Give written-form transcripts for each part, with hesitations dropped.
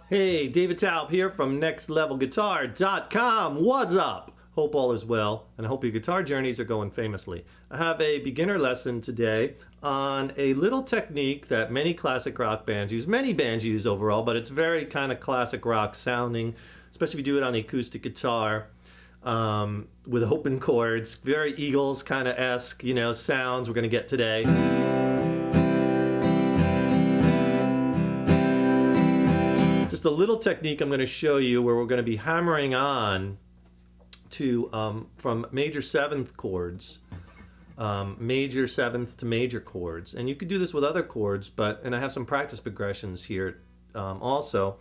Hey, David Taub here from nextlevelguitar.com. What's up? Hope all is well, and I hope your guitar journeys are going famously. I have a beginner lesson today on a little technique that many classic rock bands use, many bands use overall, but it's very kind of classic rock sounding, especially if you do it on the acoustic guitar with open chords, very Eagles kind of esque, you know, sounds we're going to get today. Just a little technique I'm going to show you where we're going to be hammering on to from major seventh chords, major seventh to major chords, and you could do this with other chords, and I have some practice progressions here also,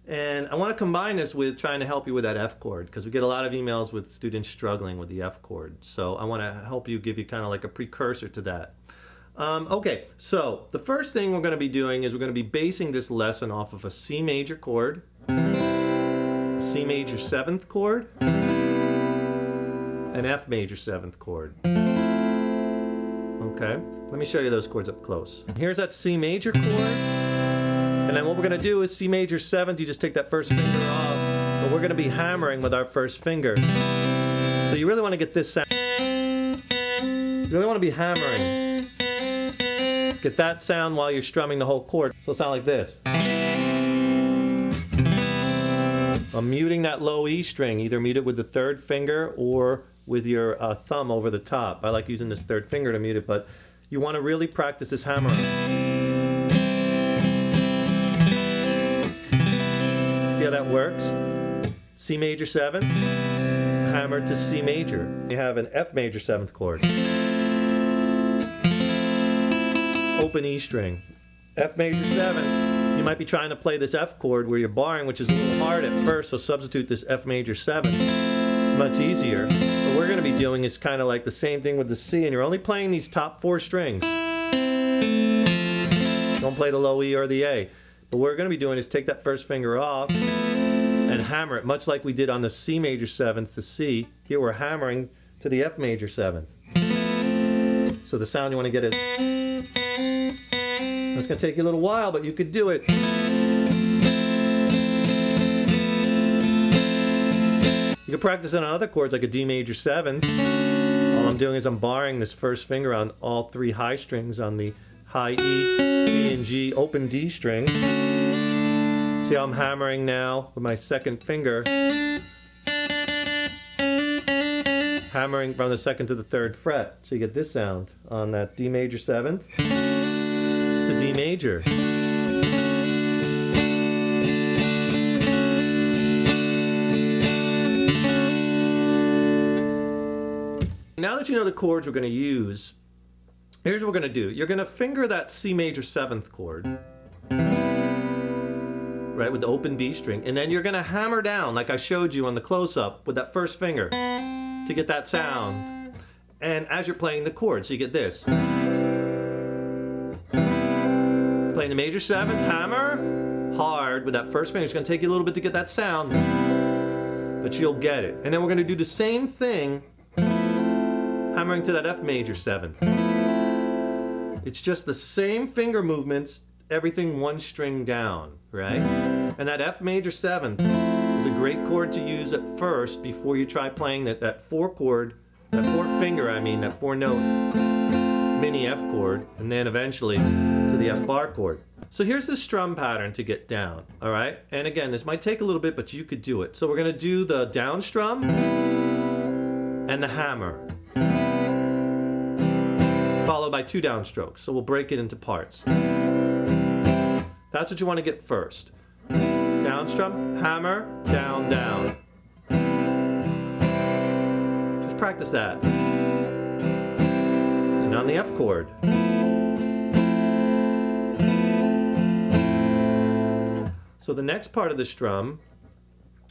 and I want to combine this with trying to help you with that F chord, because we get a lot of emails with students struggling with the F chord, so I want to help you, give you kind of like a precursor to that. Okay, so the first thing we're going to be doing is we're going to be basing this lesson off of a C major chord, a C major seventh chord, an F major seventh chord. Okay, let me show you those chords up close. Here's that C major chord, and then what we're going to do is C major seventh, you just take that first finger off, but we're going to be hammering with our first finger. So you really want to get this sound. You really want to be hammering. Get that sound while you're strumming the whole chord. So it'll sound like this. I'm muting that low E string. Either mute it with the third finger or with your thumb over the top. I like using this third finger to mute it, but you want to really practice this hammering. See how that works? C major 7, hammer to C major. You have an F major 7th chord. Open E string. F major 7, you might be trying to play this F chord where you're barring, which is a little hard at first, so substitute this F major 7. It's much easier. What we're going to be doing is kind of like the same thing with the C, and you're only playing these top 4 strings. Don't play the low E or the A. But what we're going to be doing is take that first finger off and hammer it, much like we did on the C major 7th to C. Here we're hammering to the F major 7th. So the sound you want to get is... It's going to take you a little while, but you could do it. You can practice it on other chords like a D major 7. All I'm doing is I'm barring this first finger on all 3 high strings on the high E, B, and G open D string. See how I'm hammering now with my second finger. Hammering from the 2nd to the 3rd fret. So you get this sound on that D major 7th to D major. Now that you know the chords we're going to use, here's what we're going to do. You're going to finger that C major 7th chord, right, with the open B string, and then you're going to hammer down like I showed you on the close-up with that first finger to get that sound, and as you're playing the chord, so you get this. Playing the major 7th, hammer hard with that first finger. It's going to take you a little bit to get that sound, but you'll get it. And then we're going to do the same thing, hammering to that F major 7th. It's just the same finger movements, everything one string down, right? And that F major 7th is a great chord to use at first before you try playing that 4 chord, that 4 finger, that 4 note mini F chord, and then eventually to the F bar chord. So here's the strum pattern to get down, all right? And again, this might take a little bit, but you could do it. So we're going to do the down strum and the hammer, followed by 2 downstrokes. So we'll break it into parts. That's what you want to get first. Down strum, hammer, down, down. Just practice that. And on the F chord. So the next part of the strum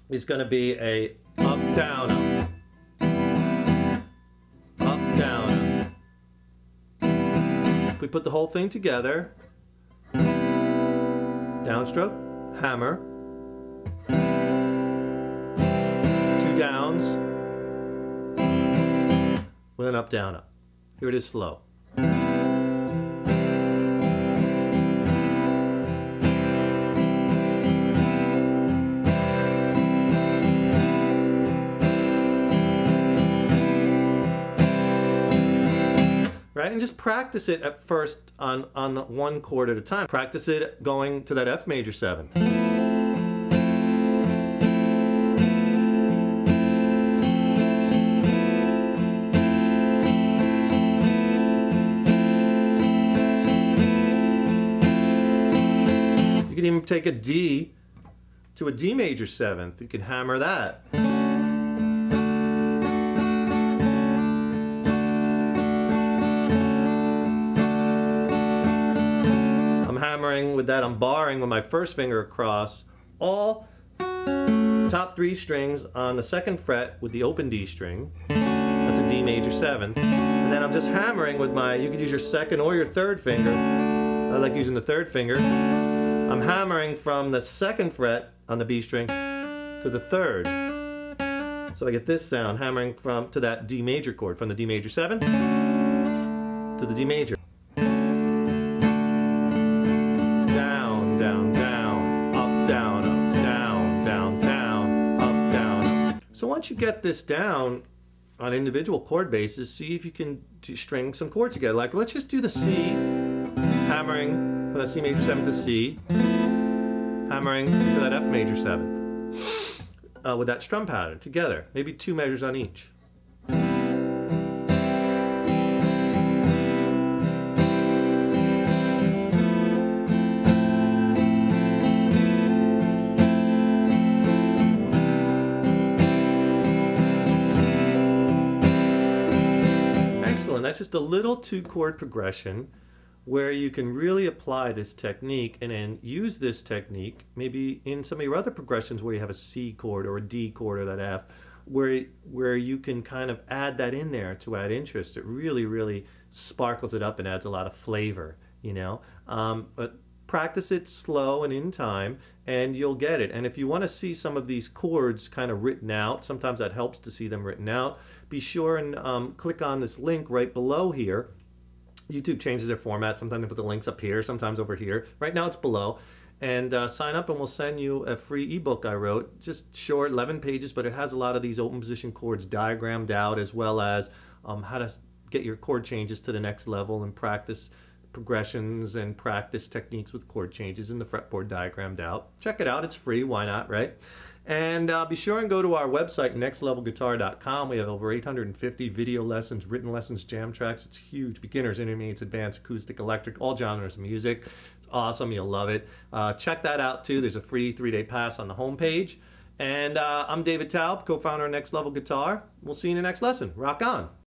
is going to be a up, down, up. Up, down, up. If we put the whole thing together, downstroke, hammer, 2 downs, with an up, down, up. Here it is slow. And just practice it at first on one chord at a time. Practice it going to that F major 7th. You can even take a D to a D major 7th. You can hammer that. With that, I'm barring with my first finger across all top 3 strings on the 2nd fret with the open D string. That's a D major 7th. And then I'm just hammering with my, you could use your 2nd or your 3rd finger. I like using the 3rd finger. I'm hammering from the 2nd fret on the B string to the 3rd. So I get this sound, hammering to that D major chord, from the D major 7th to the D major. So once you get this down on individual chord bases, see if you can string some chords together. Like, let's just do the C, hammering from the C major 7th to C, hammering to that F major 7th with that strum pattern together. Maybe 2 measures on each. That's just a little 2-chord progression where you can really apply this technique and then use this technique maybe in some of your other progressions where you have a C chord or a D chord or that F, where you can kind of add that in there to add interest. It really, really sparkles it up and adds a lot of flavor, you know. But practice it slow and in time and you'll get it. And if you want to see some of these chords kind of written out, sometimes that helps to see them written out, be sure and click on this link right below here. YouTube changes their format. Sometimes they put the links up here, sometimes over here. Right now it's below. And sign up and we'll send you a free ebook I wrote. Just short, 11 pages, but it has a lot of these open position chords diagrammed out, as well as how to get your chord changes to the next level and practice progressions and practice techniques with chord changes in the fretboard diagrammed out. Check it out. It's free. Why not, right? And be sure and go to our website, nextlevelguitar.com. We have over 850 video lessons, written lessons, jam tracks. It's huge. Beginners, intermediates, advanced, acoustic, electric, all genres of music. It's awesome. You'll love it. Check that out too. There's a free 3-day pass on the homepage. And I'm David Taub, co-founder of Next Level Guitar. We'll see you in the next lesson. Rock on.